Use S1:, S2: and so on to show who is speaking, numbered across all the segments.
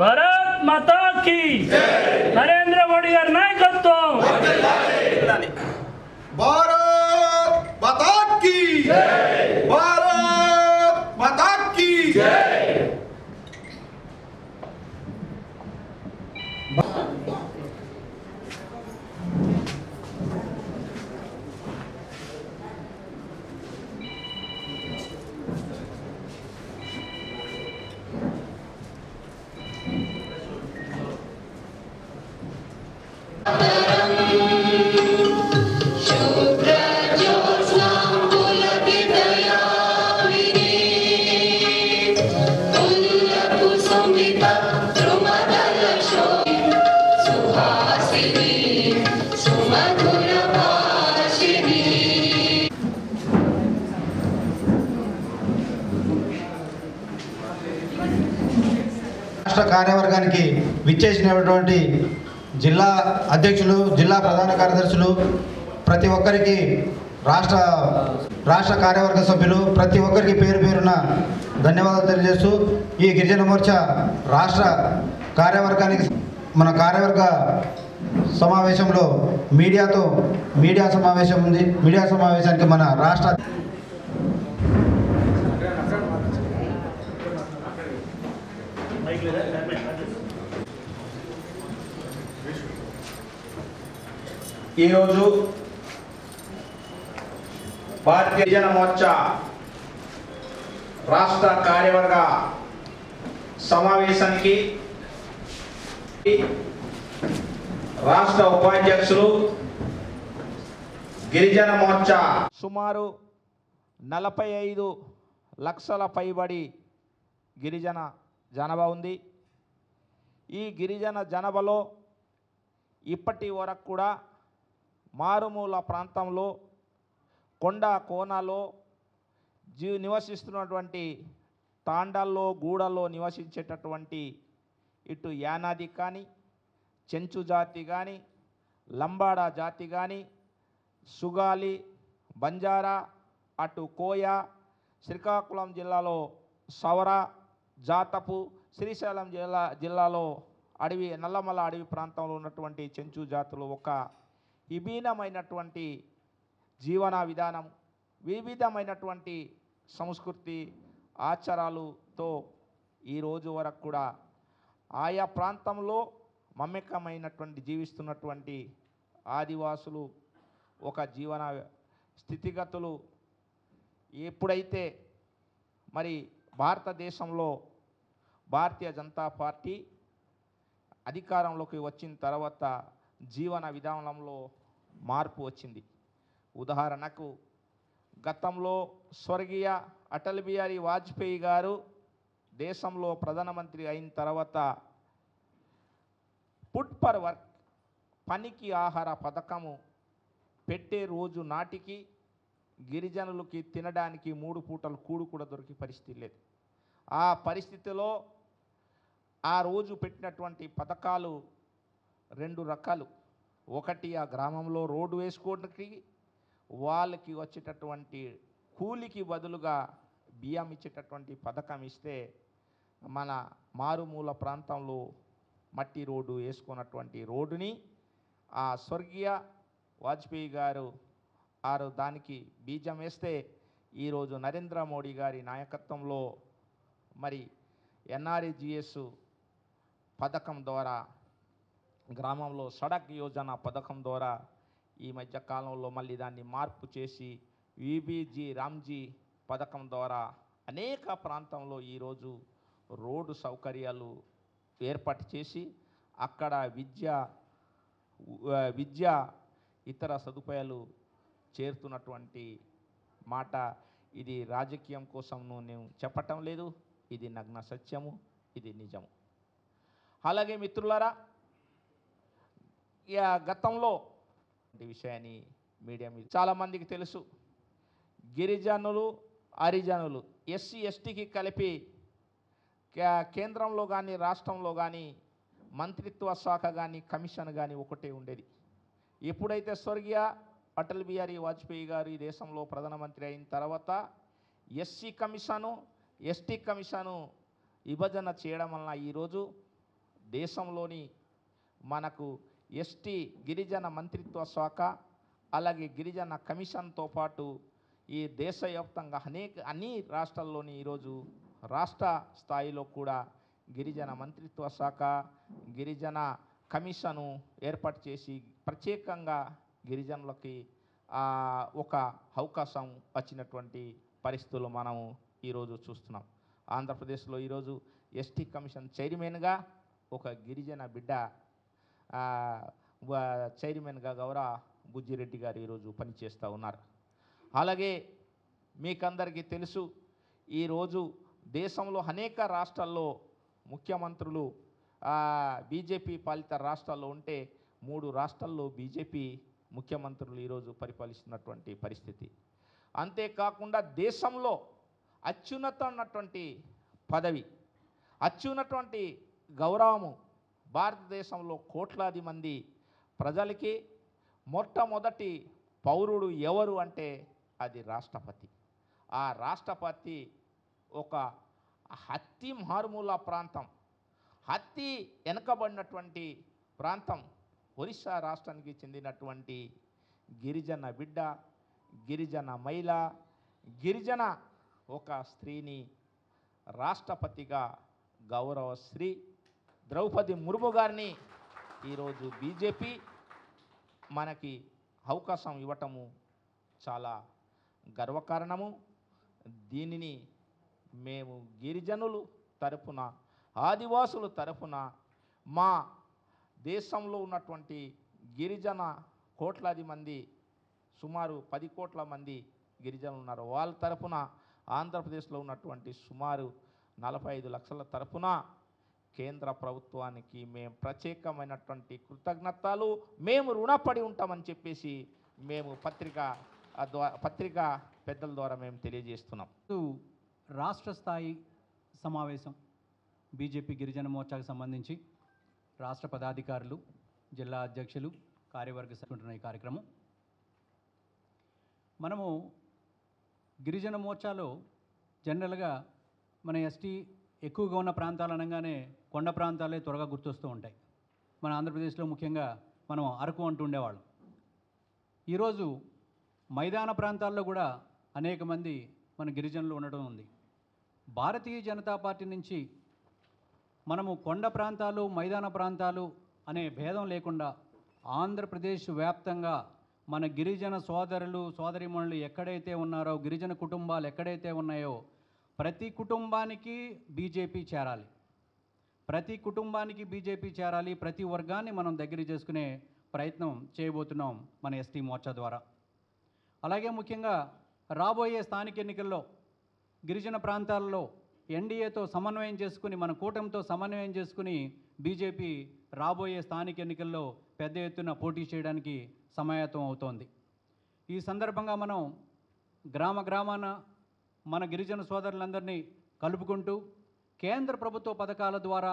S1: భారత్ మాతా key Narendra Modi గారి నాయకత్వం.
S2: భారత్ మాతా key Bharat మాతా key.
S3: రాష్ట్ర కార్యవర్గానికి విచ్చేసినటువంటి జిల్లా అధ్యక్షులు, జిల్లా ప్రధాన కార్యదర్శులు, ప్రతి ఒక్కరికి రాష్ట్ర కార్యవర్గ సభ్యులు ప్రతి ఒక్కరికి పేరు పేరున ధన్యవాదాలు తెలియజేస్తూ ఈ గిరిజన మోర్చా రాష్ట్ర కార్యవర్గానికి మన కార్యవర్గ సమావేశంలో మీడియా సమావేశం ఉంది. మీడియా సమావేశానికి మన రాష్ట్ర
S4: ఈరోజు భారతీయ గిరిజన మోర్చా రాష్ట్ర కార్యవర్గ సమావేశానికి రాష్ట్ర ఉపాధ్యక్షులు గిరిజన మోర్చా సుమారు 45 లక్షల పైబడి గిరిజన జనాభా ఉంది. ఈ గిరిజన జనాభాలో ఇప్పటి వరకు కూడా మారుమూల ప్రాంతంలో కొండ కోనలో నివసిస్తున్నటువంటి తాండాల్లో గూడల్లో నివసించేటటువంటి ఇటు యానాది కానీ, చెంచు జాతి కానీ, లంబాడా జాతి కానీ, సుగాలి, బంజారా, అటు కోయ, శ్రీకాకుళం జిల్లాలో సవర, జాతపు, శ్రీశైలం జిల్లాలో అడవి నల్లమల అడవి ప్రాంతంలో ఉన్నటువంటి చెంచు జాతులు ఒక విభిన్నమైనటువంటి జీవన విధానం, వివిధమైనటువంటి సంస్కృతి ఆచారాలతో ఈరోజు వరకు కూడా ఆయా ప్రాంతంలో మమేకమైనటువంటి జీవిస్తున్నటువంటి ఆదివాసులు ఒక జీవన స్థితిగతులు ఎప్పుడైతే మరి భారతదేశంలో భారతీయ జనతా పార్టీ అధికారంలోకి వచ్చిన తర్వాత జీవన విధానంలో మార్పు వచ్చింది. ఉదాహరణకు గతంలో స్వర్గీయ అటల్ బిహారీ వాజ్పేయి గారు దేశంలో ప్రధానమంత్రి అయిన తర్వాత ఫుడ్ ఫర్ వర్క్ పనికి ఆహార పథకము పెట్టే రోజు నాటికి గిరిజనులకి తినడానికి 3 పూటలు కూడు కూడా దొరికే పరిస్థితి లేదు. ఆ పరిస్థితిలో ఆ రోజు పెట్టినటువంటి పథకాలు 2 రకాలు. ఒకటి, ఆ గ్రామంలో రోడ్డు వేసుకోవడానికి వాళ్ళకి వచ్చేటటువంటి కూలికి బదులుగా బియ్యం ఇచ్చేటటువంటి పథకం ఇస్తే మన మారుమూల ప్రాంతంలో మట్టి రోడ్డు వేసుకున్నటువంటి రోడ్డుని ఆ స్వర్గీయ వాజ్పేయి గారు దానికి బీజం వేస్తే ఈరోజు నరేంద్ర మోడీ గారి నాయకత్వంలో మరి ఎన్ఆర్ఈజీఎస్ పథకం ద్వారా గ్రామంలో సడక్ యోజన పథకం ద్వారా ఈ మధ్య కాలంలో మళ్ళీ దాన్ని మార్పు చేసి విబీజీ రామ్జీ పథకం ద్వారా అనేక ప్రాంతంలో ఈరోజు రోడ్డు సౌకర్యాలు ఏర్పాటు చేసి అక్కడ విద్య ఇతర సదుపాయాలు చేరుతున్నటువంటి మాట. ఇది రాజకీయం కోసం నేను చెప్పటం లేదు, ఇది నగ్న సత్యము, ఇది నిజము. అలాగే మిత్రులారా, గతంలో విషయాన్ని మీడియా మీద చాలామందికి తెలుసు. గిరిజనులు, హరిజనులు, ఎస్సీ ఎస్టీకి కలిపి కేంద్రంలో కానీ రాష్ట్రంలో కానీ మంత్రిత్వ శాఖ కానీ కమిషన్ కానీ ఒకటే ఉండేది. ఎప్పుడైతే స్వర్గీయ అటల్ బిహారీ వాజ్పేయి గారు ఈ దేశంలో ప్రధానమంత్రి అయిన తర్వాత ఎస్సీ కమిషను, ఎస్టీ కమిషను విభజన చేయడం వలన ఈరోజు దేశంలోని మనకు ఎస్టీ గిరిజన మంత్రిత్వ శాఖ అలాగే గిరిజన కమిషన్తో పాటు ఈ దేశవ్యాప్తంగా అన్ని రాష్ట్రాల్లోని ఈరోజు రాష్ట్ర స్థాయిలో కూడా గిరిజన మంత్రిత్వ శాఖ గిరిజన కమిషను ఏర్పాటు చేసి ప్రత్యేకంగా గిరిజనులకి ఒక అవకాశం వచ్చినటువంటి పరిస్థితులు మనము ఈరోజు చూస్తున్నాం. ఆంధ్రప్రదేశ్లో ఈరోజు ఎస్టీ కమిషన్ చైర్మన్గా ఒక గిరిజన బిడ్డ చైర్మన్గా గౌరవ బుజ్జిరెడ్డి గారు ఈరోజు పనిచేస్తూ ఉన్నారు. అలాగే మీకందరికీ తెలుసు, ఈరోజు దేశంలో అనేక రాష్ట్రాల్లో ముఖ్యమంత్రులు బీజేపీ పాలిత రాష్ట్రాల్లో ఉంటే 3 రాష్ట్రాల్లో బీజేపీ ముఖ్యమంత్రులు ఈరోజు పరిపాలిస్తున్నటువంటి పరిస్థితి. అంతేకాకుండా దేశంలో అత్యున్నతమైనటువంటి పదవి, అత్యున్నటువంటి గౌరవము భారతదేశంలో కోట్లాది మంది ప్రజలకి మొట్టమొదటి పౌరుడు ఎవరు అంటే అది రాష్ట్రపతి. ఆ రాష్ట్రపతి ఒక అతి మారుమూల ప్రాంతం, అతి వెనుకబడినటువంటి ప్రాంతం ఒరిస్సా రాష్ట్రానికి చెందినటువంటి గిరిజన బిడ్డ, గిరిజన మహిళ, గిరిజన ఒక స్త్రీని రాష్ట్రపతిగా గౌరవ శ్రీ ద్రౌపది ముర్ము గారిని ఈరోజు బీజేపీ మనకి అవకాశం ఇవ్వటము చాలా గర్వకారణము. దీనిని మేము గిరిజనులు తరపున, ఆదివాసుల తరపున, మా దేశంలో ఉన్నటువంటి గిరిజన కోట్లాది మంది, సుమారు 10 కోట్ల మంది గిరిజనులు ఉన్నారు, వాళ్ళ తరపున ఆంధ్రప్రదేశ్లో ఉన్నటువంటి సుమారు 45 లక్షల తరపున కేంద్ర ప్రభుత్వానికి మేము ప్రత్యేకమైనటువంటి కృతజ్ఞతలు, మేము రుణపడి ఉంటామని చెప్పేసి మేము పత్రికా పెద్దల ద్వారా మేము తెలియజేస్తున్నాం.
S5: రాష్ట్ర స్థాయి సమావేశం బీజేపీ గిరిజన మోర్చాకు సంబంధించి రాష్ట్ర పదాధికారులు, జిల్లా అధ్యక్షులు, కార్యవర్గ సభ్యులున్న ఈ కార్యక్రమం. మనము గిరిజన మోర్చాలో జనరల్గా మన ఎస్టీ ఎక్కువగా ఉన్న ప్రాంతాలు అనగానే కొండ ప్రాంతాలే త్వరగా గుర్తొస్తూ ఉంటాయి. మన ఆంధ్రప్రదేశ్లో ముఖ్యంగా మనం అరకు అంటూ ఉండేవాళ్ళం. ఈరోజు మైదాన ప్రాంతాల్లో కూడా అనేక మంది మన గిరిజనులు ఉండడం ఉంది. భారతీయ జనతా పార్టీ నుంచి మనము కొండ ప్రాంతాలు, మైదాన ప్రాంతాలు అనే భేదం లేకుండా ఆంధ్రప్రదేశ్ వ్యాప్తంగా మన గిరిజన సోదరులు సోదరీమణులు ఎక్కడైతే ఉన్నారో, గిరిజన కుటుంబాలు ఎక్కడైతే ఉన్నాయో ప్రతి కుటుంబానికి బీజేపీ చేరాలి, ప్రతి కుటుంబానికి బీజేపీ చేరాలి, ప్రతి వర్గాన్ని మనం దగ్గర చేసుకునే ప్రయత్నం చేయబోతున్నాం మన ఎస్టీ మోర్చా ద్వారా. అలాగే ముఖ్యంగా రాబోయే స్థానిక ఎన్నికల్లో గిరిజన ప్రాంతాల్లో ఎన్డీఏతో సమన్వయం చేసుకుని, మన కూటమితో సమన్వయం చేసుకుని బీజేపీ రాబోయే స్థానిక ఎన్నికల్లో పెద్ద ఎత్తున పోటీ చేయడానికి సమాయత్తం అవుతోంది. ఈ సందర్భంగా మనం గ్రామాన మన గిరిజన సోదరులందరినీ కలుపుకుంటూ కేంద్ర ప్రభుత్వ పథకాల ద్వారా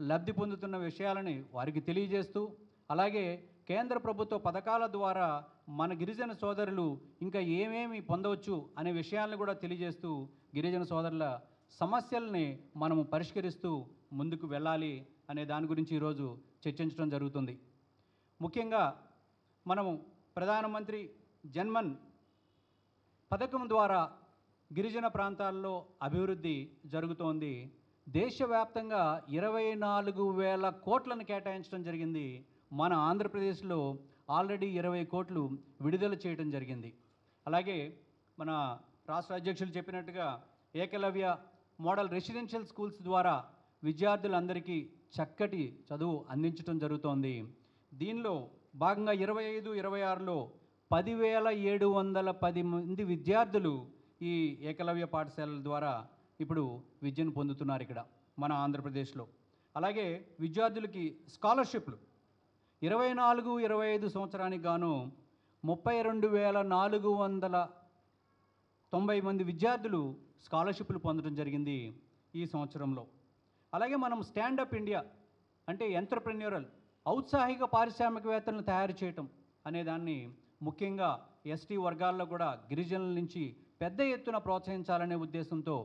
S5: లబ్ధి పొందుతున్న విషయాలని వారికి తెలియజేస్తూ, అలాగే కేంద్ర ప్రభుత్వ పథకాల ద్వారా మన గిరిజన సోదరులు ఇంకా ఏమేమి పొందవచ్చు అనే విషయాలను కూడా తెలియజేస్తూ గిరిజన సోదరుల సమస్యల్ని మనము పరిష్కరిస్తూ ముందుకు వెళ్ళాలి అనే దాని గురించి ఈరోజు చర్చించడం జరుగుతుంది. ముఖ్యంగా మనము ప్రధానమంత్రి జన్మన్ పథకం ద్వారా గిరిజన ప్రాంతాల్లో అభివృద్ధి జరుగుతోంది. దేశవ్యాప్తంగా 24,000 కోట్లను కేటాయించడం జరిగింది. మన ఆంధ్రప్రదేశ్లో ఆల్రెడీ 20 కోట్లు విడుదల చేయడం జరిగింది. అలాగే మన రాష్ట్ర అధ్యక్షులు చెప్పినట్టుగా ఏకలవ్య మోడల్ రెసిడెన్షియల్ స్కూల్స్ ద్వారా విద్యార్థులందరికీ చక్కటి చదువు అందించడం జరుగుతోంది. దీనిలో భాగంగా 25-26లో 10,710 మంది విద్యార్థులు ఈ ఏకలవ్య పాఠశాలల ద్వారా ఇప్పుడు విద్యను పొందుతున్నారు ఇక్కడ మన ఆంధ్రప్రదేశ్లో. అలాగే విద్యార్థులకి స్కాలర్షిప్లు 24-25 సంవత్సరానికి గాను 32,490 మంది విద్యార్థులు స్కాలర్షిప్లు పొందడం జరిగింది ఈ సంవత్సరంలో. అలాగే మనం స్టాండప్ ఇండియా అంటే ఎంటర్‌ప్రెన్యూరల్ ఔత్సాహిక పారిశ్రామికవేత్తలను తయారు చేయటం అనే దాన్ని ముఖ్యంగా ఎస్టీ వర్గాల్లో కూడా గిరిజనుల నుంచి పెద్ద ఎత్తున ప్రోత్సహించాలనే ఉద్దేశంతో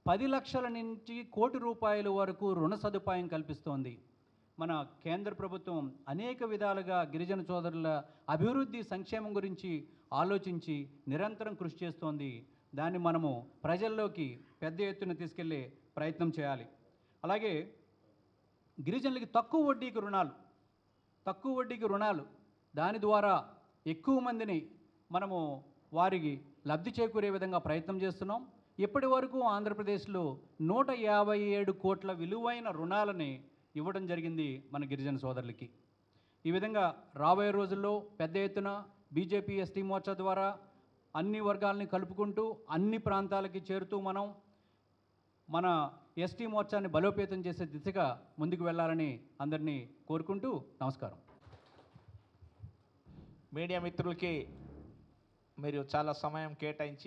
S5: 10 లక్షల నుంచి కోటి రూపాయల వరకు రుణ సదుపాయం కల్పిస్తోంది. మన కేంద్ర ప్రభుత్వం అనేక విధాలుగా గిరిజన సోదరుల అభివృద్ధి సంక్షేమం గురించి ఆలోచించి నిరంతరం కృషి చేస్తోంది. దాన్ని మనము ప్రజల్లోకి పెద్ద ఎత్తున తీసుకెళ్లే ప్రయత్నం చేయాలి. అలాగే గిరిజనులకి తక్కువ వడ్డీకి రుణాలు దాని ద్వారా ఎక్కువ మందిని మనము వారికి లబ్ధి చేకూరే విధంగా ప్రయత్నం చేస్తున్నాం. ఇప్పటి వరకు ఆంధ్రప్రదేశ్లో 157 కోట్ల విలువైన రుణాలని ఇవ్వడం జరిగింది మన గిరిజన సోదరులకి. ఈ విధంగా రాబోయే రోజుల్లో పెద్ద ఎత్తున బీజేపీ ఎస్టీ మోర్చా ద్వారా అన్ని వర్గాలని కలుపుకుంటూ అన్ని ప్రాంతాలకి చేరుతూ మన ఎస్టీ మోర్చాని బలోపేతం చేసే దిశగా ముందుకు వెళ్ళాలని అందరినీ కోరుకుంటూ నమస్కారం.
S4: మీడియా మిత్రులకి మీరు చాలా సమయం కేటాయించి